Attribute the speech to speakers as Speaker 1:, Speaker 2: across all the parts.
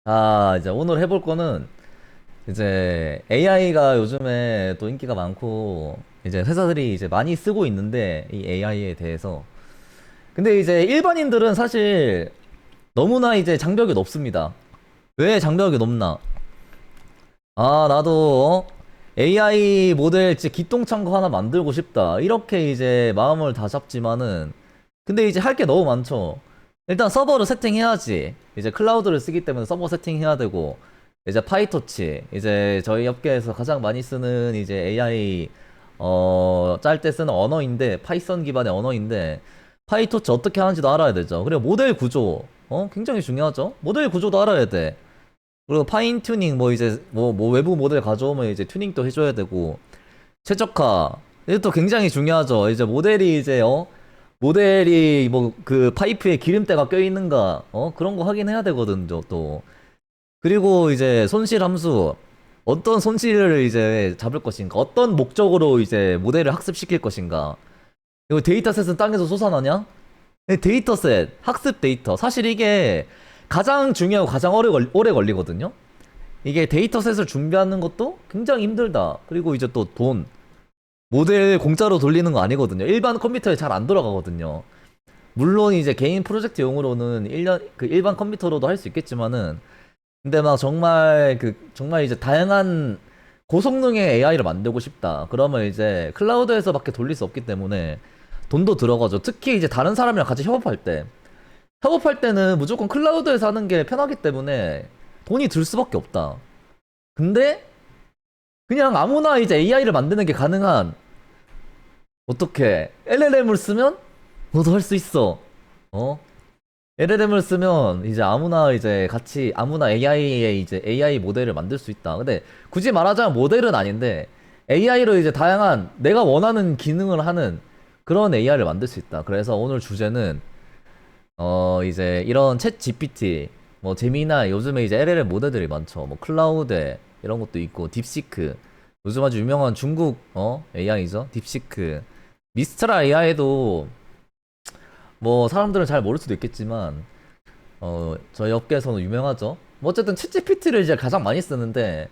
Speaker 1: 이제 오늘 해볼 거는 이제 AI가 요즘에 또 인기가 많고 이제 회사들이 이제 많이 쓰고 있는데 이 AI에 대해서 근데 이제 일반인들은 사실 너무나 이제 장벽이 높습니다. 왜 장벽이 높나? 나도 AI 모델 진짜 기똥찬 거 하나 만들고 싶다. 이렇게 이제 마음을 다 잡지만은 근데 이제 할 게 너무 많죠. 일단 서버를 세팅해야지. 이제 클라우드를 쓰기 때문에 서버 세팅해야 되고 이제 파이토치 이제 저희 업계에서 가장 많이 쓰는 이제 AI 짤 때 쓰는 언어인데 파이썬 기반의 언어인데 파이토치 어떻게 하는지도 알아야 되죠. 그리고 모델 구조 굉장히 중요하죠. 모델 구조도 알아야 돼. 그리고 파인 튜닝 뭐 이제 뭐 외부 모델 가져오면 이제 튜닝도 해줘야 되고 최적화 이것도 굉장히 중요하죠. 이제 모델이 이제 모델이 뭐 그 파이프에 기름때가 껴 있는가 그런 거 확인해야 되거든요 또. 그리고 이제 손실 함수 어떤 손실을 이제 잡을 것인가 어떤 목적으로 이제 모델을 학습시킬 것인가. 그리고 데이터셋은 땅에서 솟아나냐. 데이터셋 학습 데이터 사실 이게 가장 중요하고 가장 오래 걸리거든요. 이게 데이터셋을 준비하는 것도 굉장히 힘들다. 그리고 이제 또 돈. 모델 공짜로 돌리는 거 아니거든요. 일반 컴퓨터에 잘 안 돌아가거든요. 물론 이제 개인 프로젝트용으로는 일반 컴퓨터로도 할 수 있겠지만은 근데 막 정말 이제 다양한 고성능의 AI를 만들고 싶다. 그러면 이제 클라우드에서밖에 돌릴 수 없기 때문에 돈도 들어가죠. 특히 이제 다른 사람이랑 같이 협업할 때는 무조건 클라우드에서 하는 게 편하기 때문에 돈이 들 수밖에 없다. 근데 그냥 아무나 이제 AI를 만드는 게 가능한 어떻게 LLM을 쓰면 너도 할 수 있어. 어? LLM을 쓰면 이제 아무나 이제 같이 아무나 AI의 이제 AI 모델을 만들 수 있다. 근데 굳이 말하자면 모델은 아닌데 AI로 이제 다양한 내가 원하는 기능을 하는 그런 AI를 만들 수 있다. 그래서 오늘 주제는 이제 이런 챗 GPT 뭐 제미나 요즘에 이제 LLM 모델들이 많죠. 뭐 클라우드 이런 것도 있고 딥시크 요즘 아주 유명한 중국 AI죠. 딥시크 미스트라 AI도 뭐 사람들은 잘 모를 수도 있겠지만 저희 업계에서는 유명하죠. 뭐 어쨌든 챗GPT를 이제 가장 많이 쓰는데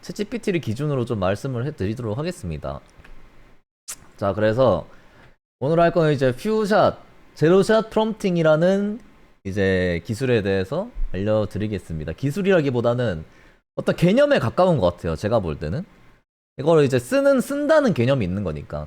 Speaker 1: 챗GPT를 기준으로 좀 말씀을 해드리도록 하겠습니다. 자, 그래서 오늘 할 거는 이제 퓨샷 제로샷 프롬프팅이라는 이제 기술에 대해서 알려드리겠습니다. 기술이라기보다는 어떤 개념에 가까운 것 같아요. 제가 볼 때는 이걸 이제 쓴다는 개념이 있는 거니까.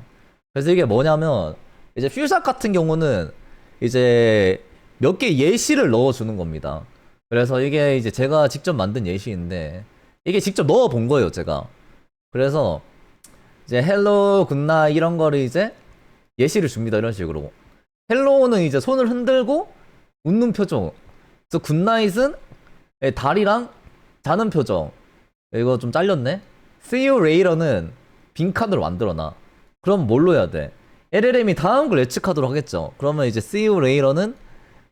Speaker 1: 그래서 이게 뭐냐면 이제 퓨샷 같은 경우는 이제 몇 개 예시를 넣어주는 겁니다. 그래서 이게 이제 제가 직접 만든 예시인데 이게 직접 넣어 본 거예요, 제가. 그래서 이제 헬로 굿나잇 이런 거를 이제 예시를 줍니다, 이런 식으로. 헬로우는 이제 손을 흔들고 웃는 표정. 그래서 굿나잇은 다리랑 자는 표정. 이거 좀 잘렸네. See you later는 빈칸으로 만들어놔. 그럼 뭘로 해야 돼? LLM이 다음 걸 예측하도록 하겠죠. 그러면 이제 See you later는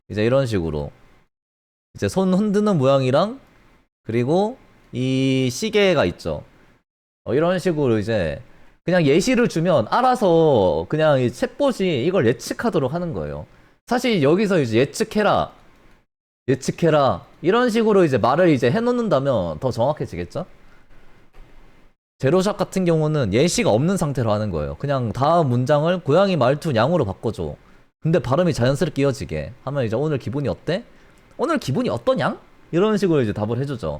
Speaker 1: 이제 이런 식으로 이제 손 흔드는 모양이랑 그리고 이 시계가 있죠. 이런 식으로 이제 그냥 예시를 주면 알아서 그냥 이 챗봇이 이걸 예측하도록 하는 거예요. 사실 여기서 이제 예측해라 이런 식으로 이제 말을 이제 해놓는다면 더 정확해지겠죠? 제로샷 같은 경우는 예시가 없는 상태로 하는 거예요. 그냥 다음 문장을 고양이 말투 냥으로 바꿔줘. 근데 발음이 자연스럽게 이어지게 하면 이제 오늘 기분이 어때? 오늘 기분이 어떠냐? 이런 식으로 이제 답을 해주죠.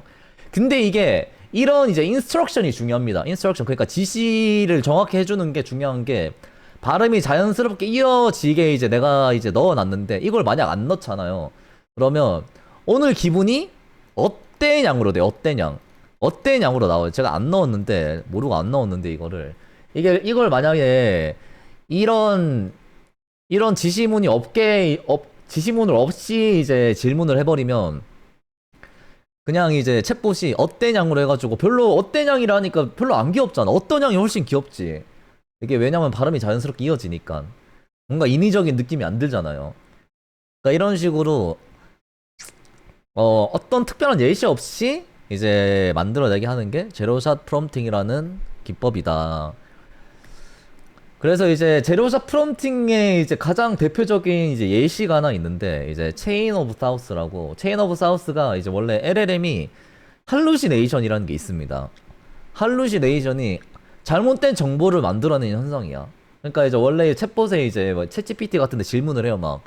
Speaker 1: 근데 이게 이런 이제 인스트럭션이 중요합니다. 인스트럭션 그러니까 지시를 정확히 해주는 게 중요한 게 발음이 자연스럽게 이어지게 이제 내가 이제 넣어놨는데 이걸 만약 안 넣잖아요. 그러면 오늘 기분이 어때냥으로 돼. 어때냥. 어때냥으로 나와요. 제가 안 넣었는데 모르고 안 넣었는데 이걸 만약에 이런 지시문이 지시문을 없이 이제 질문을 해버리면 그냥 이제 챗봇이 어때냥으로 해가지고 별로 어때냥이라니까 별로 안 귀엽잖아. 어떠냥이 훨씬 귀엽지. 이게 왜냐면 발음이 자연스럽게 이어지니까 뭔가 인위적인 느낌이 안 들잖아요. 그러니까 이런 식으로 어떤 특별한 예시 없이 이제 만들어내게 하는 게 제로샷 프롬프팅이라는 기법이다. 그래서 이제 제로샷 프롬프팅의 이제 가장 대표적인 이제 예시가 하나 있는데, 이제 체인 오브 사우스라고. 체인 오브 사우스가 이제 원래 LLM이 할루시네이션이라는 게 있습니다. 할루시네이션이 잘못된 정보를 만들어내는 현상이야. 그러니까 이제 원래 챗봇에 이제 뭐 챗GPT 같은데 질문을 해요. 막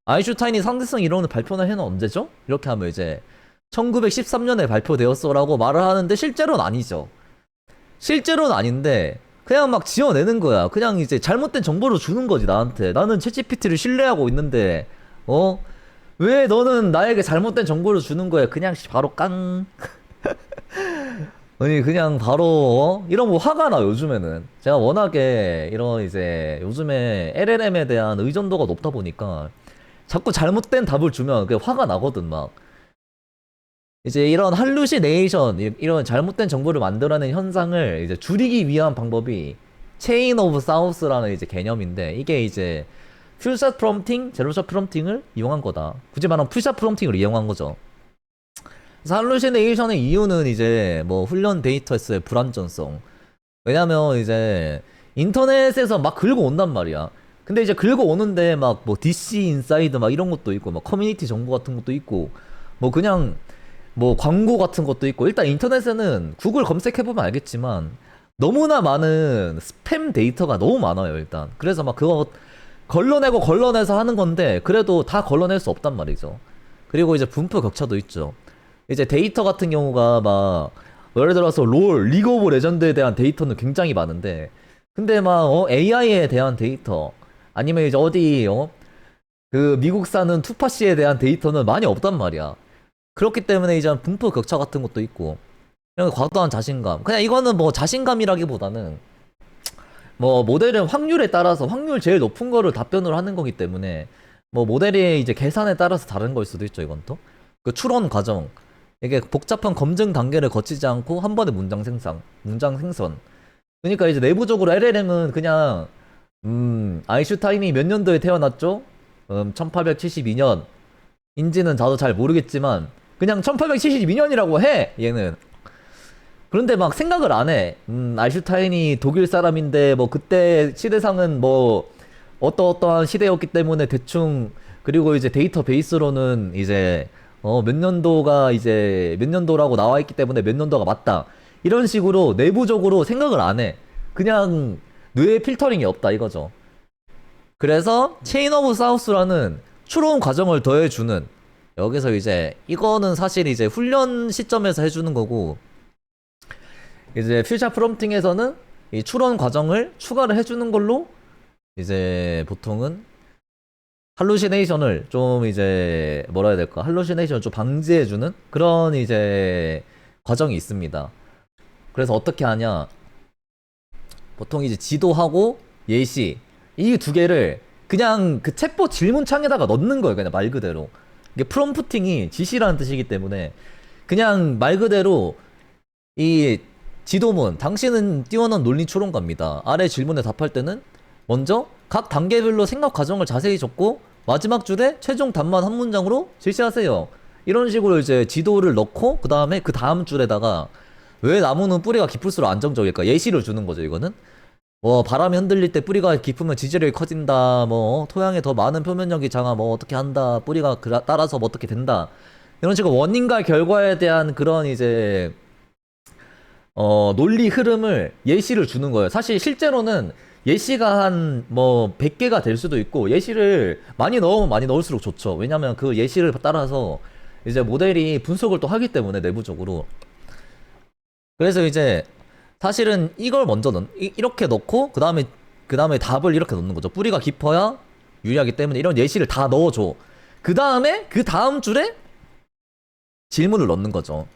Speaker 1: 아인슈타인이 상대성 이론을 발표나 해는 언제죠? 이렇게 하면 이제 1913년에 발표되었어라고 말을 하는데 실제로는 아니죠. 실제로는 아닌데 그냥 막 지어내는 거야. 그냥 이제 잘못된 정보를 주는 거지 나한테. 나는 챗GPT를 신뢰하고 있는데 왜 너는 나에게 잘못된 정보를 주는 거야? 그냥 바로 깡. 아니 그냥 바로 이런 거 화가 나. 요즘에는 제가 워낙에 이런 이제 요즘에 LLM에 대한 의존도가 높다 보니까 자꾸 잘못된 답을 주면 그게 화가 나거든. 막 이제 이런 할루시네이션, 이런 잘못된 정보를 만들어낸 현상을 이제 줄이기 위한 방법이 체인 오브 사우스라는 이제 개념인데, 이게 이제 풀샷 프롬프팅, 제로샷 프롬프팅을 이용한 거다. 굳이 말하면 풀샷 프롬프팅을 이용한 거죠. 그래서 할루시네이션의 이유는 이제 뭐 훈련 데이터에서의 불안전성. 왜냐면 이제 인터넷에서 막 긁어 온단 말이야. 근데 이제 긁어 오는데 막 뭐 DC 인사이드 막 이런 것도 있고, 막 커뮤니티 정보 같은 것도 있고, 뭐 그냥 뭐 광고 같은 것도 있고. 일단 인터넷에는 구글 검색해보면 알겠지만 너무나 많은 스팸 데이터가 너무 많아요 일단. 그래서 막 그거 걸러내고 걸러내서 하는 건데 그래도 다 걸러낼 수 없단 말이죠. 그리고 이제 분포 격차도 있죠. 이제 데이터 같은 경우가 막 예를 들어서 리그 오브 레전드에 대한 데이터는 굉장히 많은데, 근데 막 AI에 대한 데이터, 아니면 이제 어디 그 미국 사는 투파씨에 대한 데이터는 많이 없단 말이야. 그렇기 때문에 이제 분포 격차 같은 것도 있고, 이런 과도한 자신감. 그냥 이거는 뭐 자신감이라기보다는 뭐 모델은 확률에 따라서 확률 제일 높은 거를 답변으로 하는 거기 때문에 뭐 모델의 이제 계산에 따라서 다른 걸 수도 있죠. 이건 또 그 추론 과정, 이게 복잡한 검증 단계를 거치지 않고 한 번에 문장 생선. 그러니까 이제 내부적으로 LLM은 그냥 아인슈타인이 몇 년도에 태어났죠? 1872년 인지는 저도 잘 모르겠지만 그냥 1872년이라고 해 얘는. 그런데 막 생각을 안 해. 아인슈타인이 독일 사람인데 뭐 그때 시대상은 뭐 어떠어떠한 시대였기 때문에 대충, 그리고 이제 데이터베이스로는 이제 몇 년도가 이제 몇 년도라고 나와 있기 때문에 몇 년도가 맞다. 이런 식으로 내부적으로 생각을 안 해. 그냥 뇌에 필터링이 없다 이거죠. 그래서 체인 오브 사우스라는 추론 과정을 더해주는, 여기서 이제 이거는 사실 이제 훈련 시점에서 해주는 거고, 이제 퓨처 프롬프팅에서는 이 추론 과정을 추가를 해주는 걸로 이제 보통은 할루시네이션을 좀 이제 뭐라 해야 될까, 할루시네이션을 좀 방지해주는 그런 이제 과정이 있습니다. 그래서 어떻게 하냐, 보통 이제 지도하고 예시 이 두 개를 그냥 그 챗봇 질문창에다가 넣는 거예요. 그냥 말 그대로. 이게 프롬프팅이 지시라는 뜻이기 때문에 그냥 말 그대로 이 지도문, 당신은 뛰어난 논리 추론가입니다. 아래 질문에 답할 때는 먼저 각 단계별로 생각 과정을 자세히 적고 마지막 줄에 최종 답만 한 문장으로 제시하세요. 이런 식으로 이제 지도를 넣고 그 다음에 그 다음 줄에다가 왜 나무는 뿌리가 깊을수록 안정적일까? 예시를 주는 거죠. 이거는 뭐 바람이 흔들릴 때 뿌리가 깊으면 지지력이 커진다. 뭐 토양에 더 많은 표면력이 장아. 뭐 어떻게 한다. 뿌리가 따라서 뭐 어떻게 된다. 이런 식으로 원인과 결과에 대한 그런 이제 논리 흐름을 예시를 주는 거예요. 사실 실제로는 예시가 한 뭐 100개가 될 수도 있고, 예시를 많이 넣으면 많이 넣을수록 좋죠. 왜냐면 그 예시를 따라서 이제 모델이 분석을 또 하기 때문에 내부적으로. 그래서 이제 사실은 이걸 먼저 이렇게 넣고 그 다음에 답을 이렇게 넣는 거죠. 뿌리가 깊어야 유리하기 때문에 이런 예시를 다 넣어줘. 그 다음에 그 다음 줄에 질문을 넣는 거죠.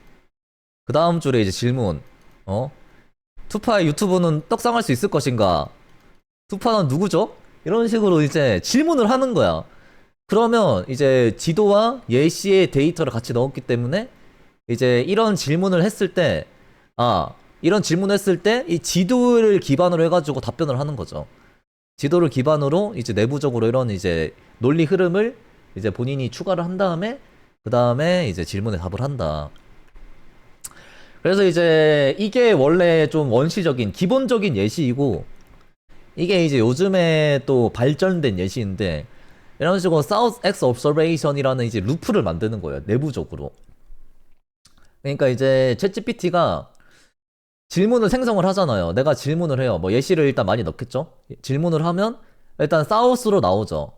Speaker 1: 그 다음 줄에 이제 질문. 투파의 유튜브는 떡상할 수 있을 것인가? 투파는 누구죠? 이런 식으로 이제 질문을 하는 거야. 그러면 이제 지도와 예시의 데이터를 같이 넣었기 때문에 이제 이런 질문을 했을 때, 이런 질문을 했을 때 이 지도를 기반으로 해가지고 답변을 하는 거죠. 지도를 기반으로 이제 내부적으로 이런 이제 논리 흐름을 이제 본인이 추가를 한 다음에 그 다음에 이제 질문에 답을 한다. 그래서 이제 이게 원래 좀 원시적인 기본적인 예시이고, 이게 이제 요즘에 또 발전된 예시인데 이런 식으로 South X Observation이라는 이제 루프를 만드는 거예요. 내부적으로. 그러니까 이제 챗GPT가 질문을 생성을 하잖아요. 내가 질문을 해요. 뭐 예시를 일단 많이 넣겠죠? 질문을 하면 일단 사우스로 나오죠.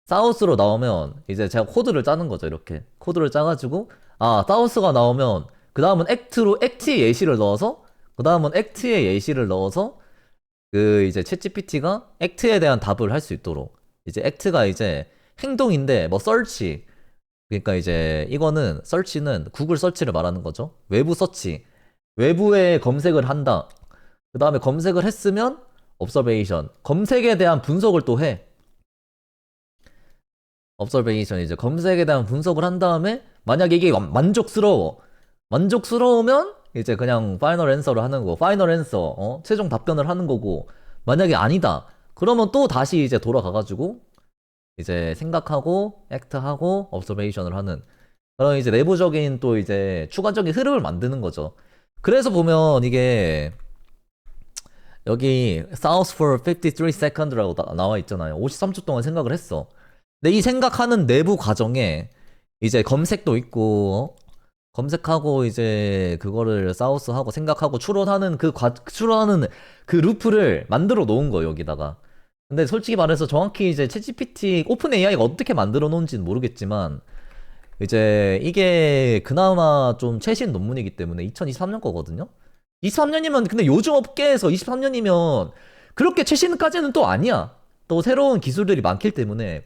Speaker 1: 사우스로 나오면 이제 제가 코드를 짜는 거죠. 이렇게 코드를 짜가지고 아 사우스가 나오면 그 다음은 액트의 예시를 넣어서 그 다음은 액트의 예시를 넣어서 그 이제 챗GPT가 액트에 대한 답을 할 수 있도록 이제 액트가 이제 행동인데 뭐 서치 그러니까 이제 이거는 서치는 구글 서치를 말하는 거죠. 외부 서치 외부에 검색을 한다. 그 다음에 검색을 했으면 observation 검색에 대한 분석을 또 해. observation 이제 검색에 대한 분석을 한 다음에 만약에 이게 만족스러우면 이제 그냥 파이널 앤서를 하는 거고 파이널 앤서 최종 답변을 하는 거고 만약에 아니다 그러면 또 다시 이제 돌아가가지고 이제 생각하고 액트하고 observation을 하는 그런 이제 내부적인 또 이제 추가적인 흐름을 만드는 거죠. 그래서 보면 이게 여기 South for 53 second라고 나와 있잖아요. 53초 동안 생각을 했어. 근데 이 생각하는 내부 과정에 이제 검색도 있고 검색하고 이제 그거를 사우스하고 생각하고 추론하는 추론하는 그 루프를 만들어 놓은 거예요 여기다가. 근데 솔직히 말해서 정확히 이제 챗GPT 오픈 AI가 어떻게 만들어 놓은지는 모르겠지만 이제 이게 그나마 좀 최신 논문이기 때문에 2023년 거거든요. 23년이면 근데 요즘 업계에서 23년이면 그렇게 최신까지는 또 아니야. 또 새로운 기술들이 많기 때문에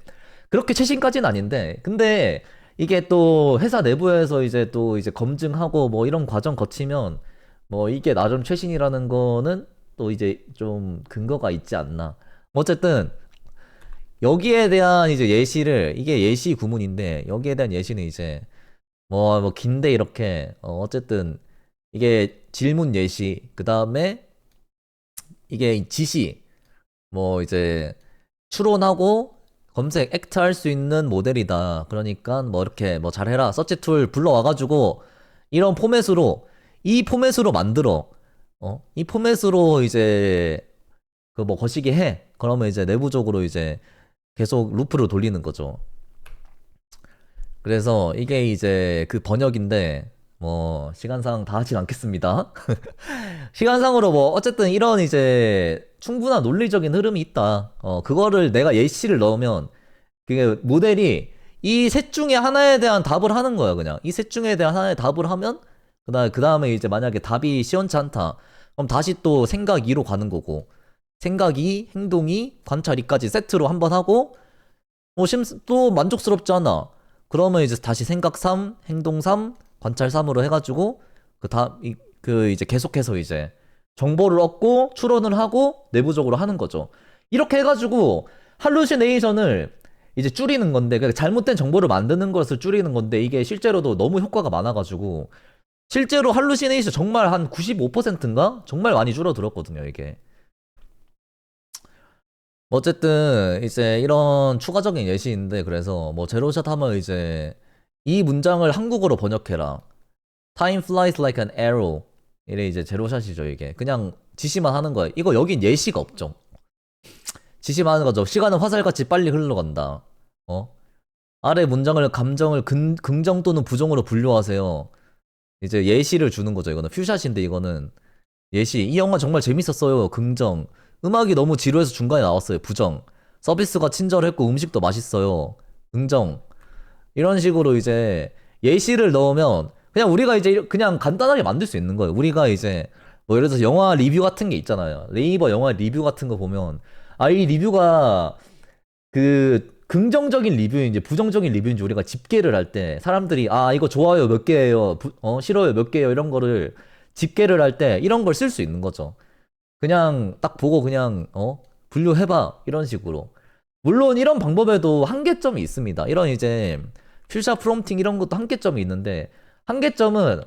Speaker 1: 그렇게 최신까지는 아닌데 근데 이게 또 회사 내부에서 이제 또 이제 검증하고 뭐 이런 과정 거치면 뭐 이게 나름 최신이라는 거는 또 이제 좀 근거가 있지 않나. 어쨌든 여기에 대한 이제 예시를 이게 예시 구문인데 여기에 대한 예시는 이제 뭐 긴데 이렇게 어쨌든 이게 질문 예시 그 다음에 이게 지시 뭐 이제 추론하고 검색 액트 할 수 있는 모델이다. 그러니까 뭐 이렇게 뭐 잘해라 서치 툴 불러와가지고 이런 포맷으로 이 포맷으로 만들어 이 포맷으로 이제 그 뭐 거시기 해. 그러면 이제 내부적으로 이제 계속 루프를 돌리는 거죠. 그래서 이게 이제 그 번역인데 뭐 시간상 다 하진 않겠습니다. 시간상으로 뭐 어쨌든 이런 이제 충분한 논리적인 흐름이 있다. 그거를 내가 예시를 넣으면 그게 모델이 이 셋 중에 하나에 대한 답을 하는 거야 그냥. 이 셋 중에 대한 하나의 답을 하면 그다음에 이제 만약에 답이 시원치 않다. 그럼 다시 또 생각 2로 가는 거고 생각 2, 행동 2, 관찰 2까지 세트로 한번 하고 또 만족스럽지 않아. 그러면 이제 다시 생각 3, 행동 3, 관찰 3으로 해가지고 그 이제 계속해서 이제 정보를 얻고 추론을 하고 내부적으로 하는 거죠. 이렇게 해가지고 할루시네이션을 이제 줄이는 건데 그러니까 잘못된 정보를 만드는 것을 줄이는 건데 이게 실제로도 너무 효과가 많아가지고 실제로 할루시네이션 정말 한 95%인가? 정말 많이 줄어들었거든요 이게. 어쨌든 이제 이런 추가적인 예시인데 그래서 뭐 제로샷 하면 이제 이 문장을 한국어로 번역해라. Time flies like an arrow. 이래 이제 제로샷이죠 이게. 그냥 지시만 하는 거예요. 이거 여긴 예시가 없죠. 지시만 하는 거죠. 시간은 화살같이 빨리 흘러간다. 아래 문장을 감정을 긍정 또는 부정으로 분류하세요. 이제 예시를 주는 거죠. 이거는 퓨샷인데 이거는 예시. 이 영화 정말 재밌었어요. 긍정. 음악이 너무 지루해서 중간에 나왔어요. 부정. 서비스가 친절했고 음식도 맛있어요. 긍정. 이런 식으로 이제 예시를 넣으면 그냥 우리가 이제 그냥 간단하게 만들 수 있는 거예요. 우리가 이제 뭐 예를 들어서 영화 리뷰 같은 게 있잖아요. 네이버 영화 리뷰 같은 거 보면 이 리뷰가 그 긍정적인 리뷰인지 부정적인 리뷰인지 우리가 집계를 할 때 사람들이 이거 좋아요 몇 개예요 싫어요 몇 개예요 이런 거를 집계를 할 때 이런 걸 쓸 수 있는 거죠. 그냥 딱 보고 그냥 분류해봐 이런 식으로. 물론 이런 방법에도 한계점이 있습니다. 이런 이제 퓨샷 프롬프팅 이런 것도 한계점이 있는데 한계점은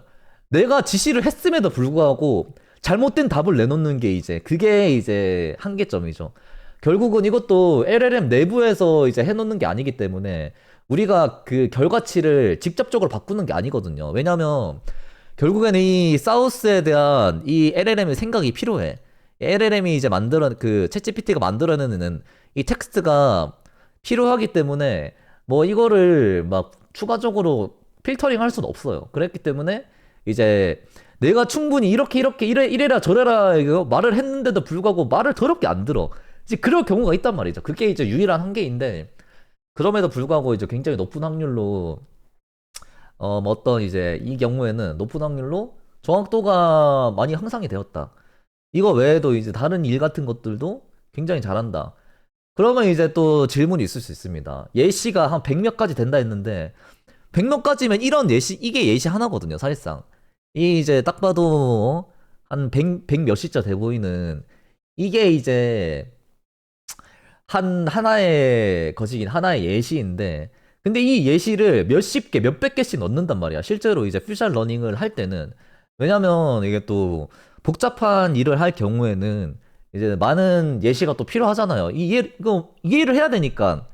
Speaker 1: 내가 지시를 했음에도 불구하고 잘못된 답을 내놓는 게 이제 그게 이제 한계점이죠. 결국은 이것도 LLM 내부에서 이제 해놓는 게 아니기 때문에 우리가 그 결과치를 직접적으로 바꾸는 게 아니거든요. 왜냐면 결국에는 이 사우스에 대한 이 LLM의 생각이 필요해. LLM이 이제 그 챗GPT가 만들어내는 이 텍스트가 필요하기 때문에 뭐 이거를 막 추가적으로 필터링 할 수는 없어요. 그랬기 때문에 이제 내가 충분히 이렇게 이래라 저래라 이거 말을 했는데도 불구하고 말을 더럽게 안 들어. 이제 그럴 경우가 있단 말이죠. 그게 이제 유일한 한계인데 그럼에도 불구하고 이제 굉장히 높은 확률로 뭐 어떤 이제 이 경우에는 높은 확률로 정확도가 많이 향상이 되었다. 이거 외에도 이제 다른 일 같은 것들도 굉장히 잘한다. 그러면 이제 또 질문이 있을 수 있습니다. 예시가 한 100몇 가지 된다 했는데 100몇 가지면 이런 예시 이게 예시 하나거든요, 사실상. 이 이제 딱 봐도 한 100 몇시자 돼 보이는 이게 이제 하나의 것이긴 하나의 예시인데 근데 이 예시를 몇십 개, 몇백 개씩 넣는단 말이야. 실제로 이제 퓨전 러닝을 할 때는 왜냐면 이게 또 복잡한 일을 할 경우에는 이제 많은 예시가 또 필요하잖아요. 이거 이해를 해야 되니까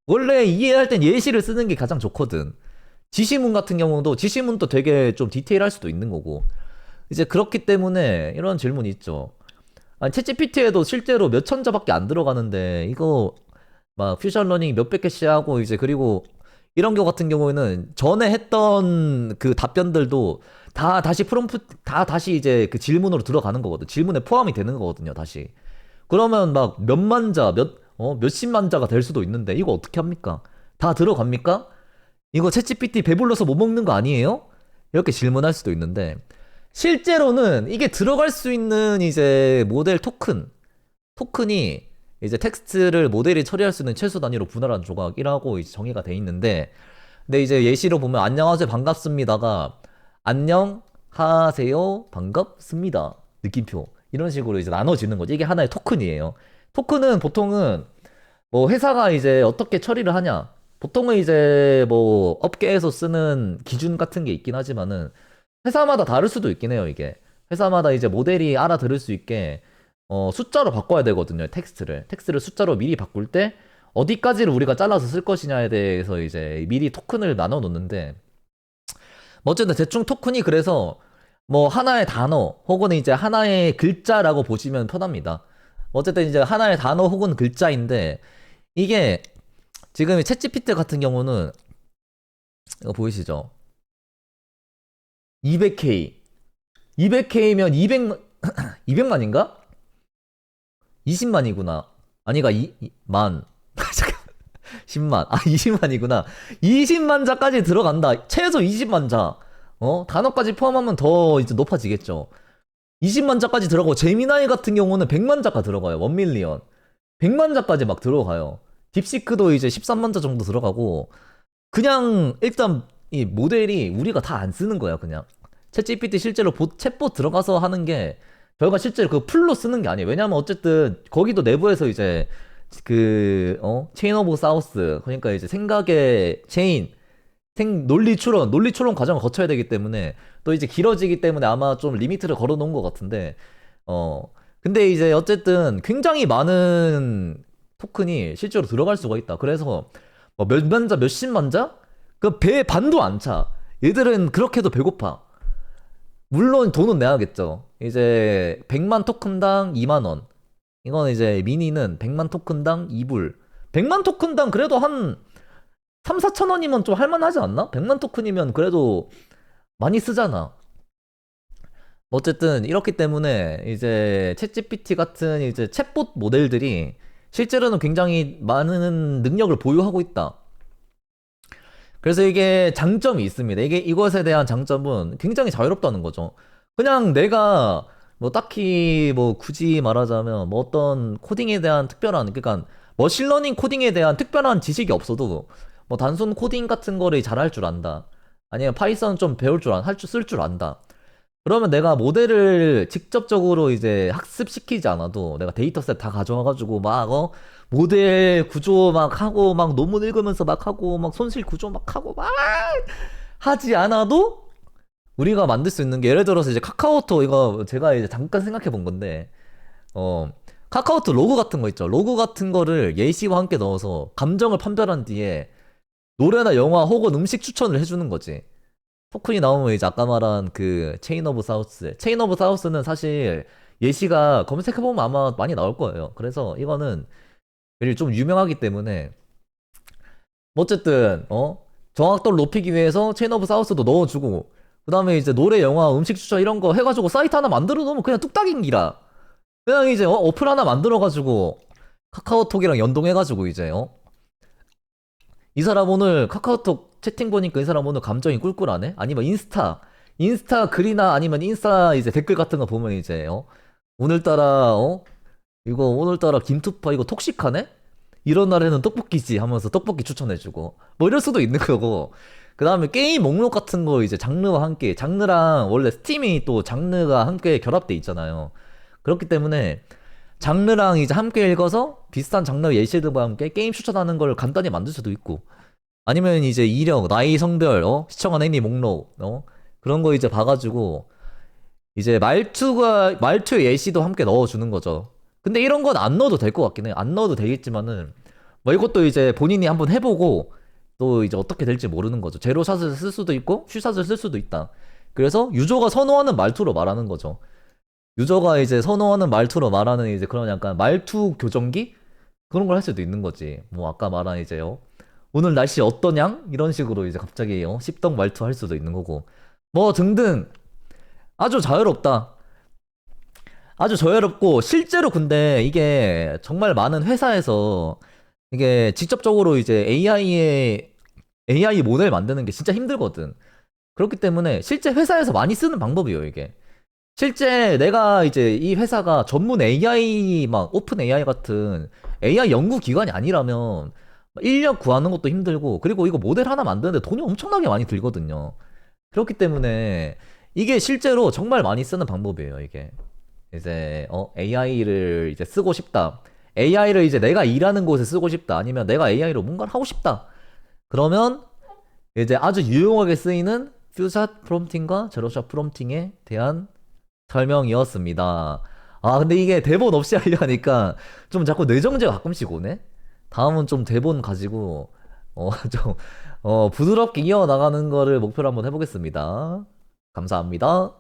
Speaker 1: 원래 이해할 땐 예시를 쓰는 게 가장 좋거든. 지시문 같은 경우도 지시문도 되게 좀 디테일할 수도 있는 거고 이제 그렇기 때문에 이런 질문이 있죠. 아니 챗GPT에도 실제로 몇 천자밖에 안 들어가는데 이거 막 퓨전 러닝 몇백 개씩 하고 이제 그리고 이런 경우 같은 경우에는 전에 했던 그 답변들도 다 다시 프롬프트 다 다시 이제 그 질문으로 들어가는 거거든. 질문에 포함이 되는 거거든요, 다시. 그러면 막 몇만 자, 몇십만 자가 될 수도 있는데 이거 어떻게 합니까? 다 들어갑니까? 이거 챗GPT 배불러서 못 먹는 거 아니에요? 이렇게 질문할 수도 있는데 실제로는 이게 들어갈 수 있는 이제 모델 토큰이 이제 텍스트를 모델이 처리할 수 있는 최소 단위로 분할한 조각이라고 이제 정의가 돼 있는데 근데 이제 예시로 보면 안녕하세요 반갑습니다가 안녕하세요 반갑습니다 느낌표 이런 식으로 이제 나눠지는 거지. 이게 하나의 토큰이에요. 토큰은 보통은 뭐 회사가 이제 어떻게 처리를 하냐 보통은 이제 뭐 업계에서 쓰는 기준 같은 게 있긴 하지만은 회사마다 다를 수도 있긴 해요. 이게 회사마다 이제 모델이 알아들을 수 있게 숫자로 바꿔야 되거든요. 텍스트를 숫자로 미리 바꿀 때 어디까지를 우리가 잘라서 쓸 것이냐에 대해서 이제 미리 토큰을 나눠 놓는데 뭐 어쨌든 대충 토큰이 그래서 뭐 하나의 단어 혹은 이제 하나의 글자라고 보시면 편합니다. 어쨌든 이제 하나의 단어 혹은 글자인데 이게 지금 챗GPT 같은 경우는 이거 보이시죠? 200K 200K면 200 200만인가? 20만이구나. 아니가 만. 잠깐. 10만. 아, 20만이구나. 20만 자까지 들어간다. 최소 20만 자. 단어까지 포함하면 더 이제 높아지겠죠. 20만 자까지 들어가고 제미나이 같은 경우는 100만 자가 들어가요. 1밀리언. 100만 자까지 막 들어가요. 딥시크도 이제 13만 자 정도 들어가고 그냥 일단 이 모델이 우리가 다 안 쓰는 거야, 그냥. 챗GPT 실제로 챗봇 들어가서 하는 게 저희가 실제로 그 풀로 쓰는 게 아니에요. 왜냐면 어쨌든 거기도 내부에서 이제 체인 오브 사우스 그러니까 이제 생각의 체인 논리 추론 과정을 거쳐야 되기 때문에 또 이제 길어지기 때문에 아마 좀 리미트를 걸어 놓은 것 같은데 근데 이제 어쨌든 굉장히 많은 토큰이 실제로 들어갈 수가 있다. 그래서 뭐 몇만 자, 몇십만 자? 그 배 반도 안 차. 얘들은 그렇게도 배고파. 물론 돈은 내야겠죠. 이제 100만 토큰당 2만 원. 이건 이제 미니는 100만 토큰당 2불. 100만 토큰당 그래도 한 3, 4천 원이면 좀 할만하지 않나? 100만 토큰이면 그래도 많이 쓰잖아. 어쨌든 이렇기 때문에 이제 챗GPT 같은 이제 챗봇 모델들이 실제로는 굉장히 많은 능력을 보유하고 있다. 그래서 이게 장점이 있습니다. 이것에 대한 장점은 굉장히 자유롭다는 거죠. 그냥 내가 뭐 딱히 뭐 굳이 말하자면 뭐 어떤 코딩에 대한 특별한 그러니까 머신러닝 코딩에 대한 특별한 지식이 없어도 뭐 단순 코딩 같은 거를 잘할 줄 안다. 아니면 파이썬 좀 배울 줄 쓸 줄 안다. 그러면 내가 모델을 직접적으로 이제 학습시키지 않아도 내가 데이터셋 다 가져와가지고 막 모델 구조 막 하고 막 논문 읽으면서 막 하고 막 손실 구조 막 하고 막 하지 않아도 우리가 만들 수 있는 게 예를 들어서 이제 카카오톡 이거 제가 이제 잠깐 생각해 본 건데 카카오톡 로고 같은 거 있죠. 로고 같은 거를 예시와 함께 넣어서 감정을 판별한 뒤에 노래나 영화 혹은 음식 추천을 해주는 거지. 토큰이 나오면 이제 아까 말한 그 체인 오브 사우스는 사실 예시가 검색해보면 아마 많이 나올 거예요. 그래서 이거는 좀 유명하기 때문에 어쨌든 정확도를 높이기 위해서 체인 오브 사우스도 넣어주고 그 다음에 이제 노래, 영화, 음식 추천 이런 거 해가지고 사이트 하나 만들어 놓으면 그냥 뚝딱인기라. 그냥 이제 어플 하나 만들어가지고 카카오톡이랑 연동해가지고 이제 이 사람 오늘 카카오톡 채팅 보니까 이 사람 오늘 감정이 꿀꿀하네? 아니면 인스타 글이나 아니면 인스타 이제 댓글 같은 거 보면 이제 오늘따라 이거 오늘따라 김투파 이거 톡식하네? 이런 날에는 떡볶이지 하면서 떡볶이 추천해주고 뭐 이럴 수도 있는 거고. 그 다음에 게임 목록 같은 거 이제 장르와 함께, 장르랑 원래 스팀이 또 장르가 함께 결합돼 있잖아요. 그렇기 때문에 장르랑 이제 함께 읽어서 비슷한 장르 예시들과 함께 게임 추천하는 걸 간단히 만들 수도 있고, 아니면 이제 이력, 나이, 성별, 시청한 애니 목록, 그런 거 이제 봐가지고 이제 말투의 예시도 함께 넣어주는 거죠. 근데 이런 건 안 넣어도 될 것 같긴 해. 안 넣어도 되겠지만은 뭐 이것도 이제 본인이 한번 해보고 또 이제 어떻게 될지 모르는 거죠. 제로샷을 쓸 수도 있고 슈샷을 쓸 수도 있다. 그래서 유저가 선호하는 말투로 말하는 거죠. 유저가 이제 선호하는 말투로 말하는 이제 그런 약간 말투 교정기? 그런 걸 할 수도 있는 거지. 뭐 아까 말한 이제요. 오늘 날씨 어떠냐? 이런 식으로 이제 갑자기 씹덕 말투 할 수도 있는 거고. 뭐 등등 아주 자유롭다. 아주 자유롭고 실제로 근데 이게 정말 많은 회사에서 이게 직접적으로 이제 AI 모델 만드는 게 진짜 힘들거든. 그렇기 때문에 실제 회사에서 많이 쓰는 방법이에요, 이게. 실제 내가 이제 이 회사가 전문 AI 막 오픈 AI 같은 AI 연구 기관이 아니라면 인력 구하는 것도 힘들고, 그리고 이거 모델 하나 만드는데 돈이 엄청나게 많이 들거든요. 그렇기 때문에 이게 실제로 정말 많이 쓰는 방법이에요, 이게. 이제 AI를 이제 쓰고 싶다. AI를 이제 내가 일하는 곳에 쓰고 싶다. 아니면 내가 AI로 뭔가를 하고 싶다. 그러면 이제 아주 유용하게 쓰이는 퓨샷 프롬프팅과 제로샷 프롬프팅에 대한 설명이었습니다. 아, 근데 이게 대본 없이 하려니까 좀 자꾸 뇌정지가 가끔씩 오네? 다음은 좀 대본 가지고, 좀, 부드럽게 이어나가는 거를 목표로 한번 해보겠습니다. 감사합니다.